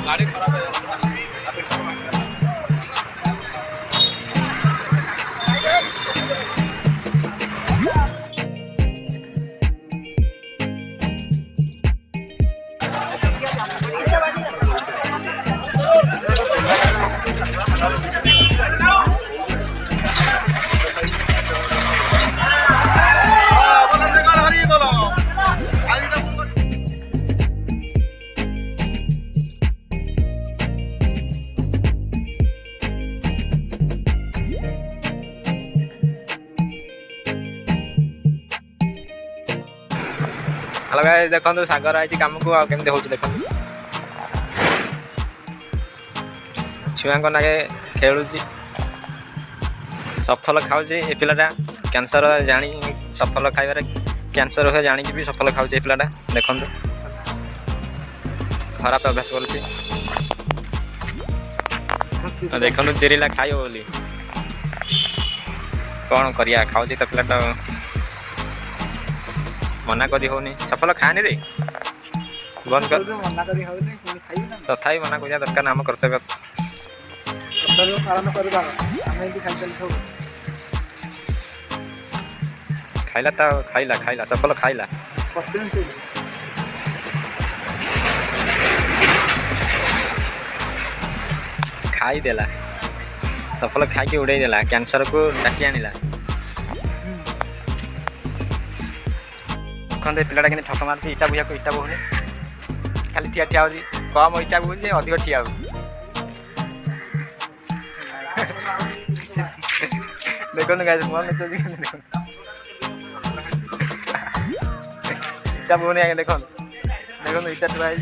गाड़ी खराब है। हेलो गाइस देखो सागर आई कम को आमती हो देख छुआ नागे खेलु सफल खाऊँ ए पिलाटा कैंसर जानी सफल खाइबार कैंसर हुए जानिक भी सफल खाऊँ ए पिलाटा देखो खराब अभ्यास कर देखो चिरिला खाइब बोली कौन करिया खाऊँ तो पिलाटा मना करी होनी सफल खानी रे बंद कर तथापि मना करिया दरकार नाम कर्तव्य खाइला तो खाइला खाइला सफल खाइला खाई देला सफल खाई उड़े देला कैंसर को डाकी आनिला खंडे पिलाटा कि ठक मार इटा बुझा को इटा बहुने खाली ठिया ठिया होची कम इटा बुझे अधिक ठिया हो देखो ना गाइस मन तो देखो इटा बहुने आगे देखो देखो इटा ट्राई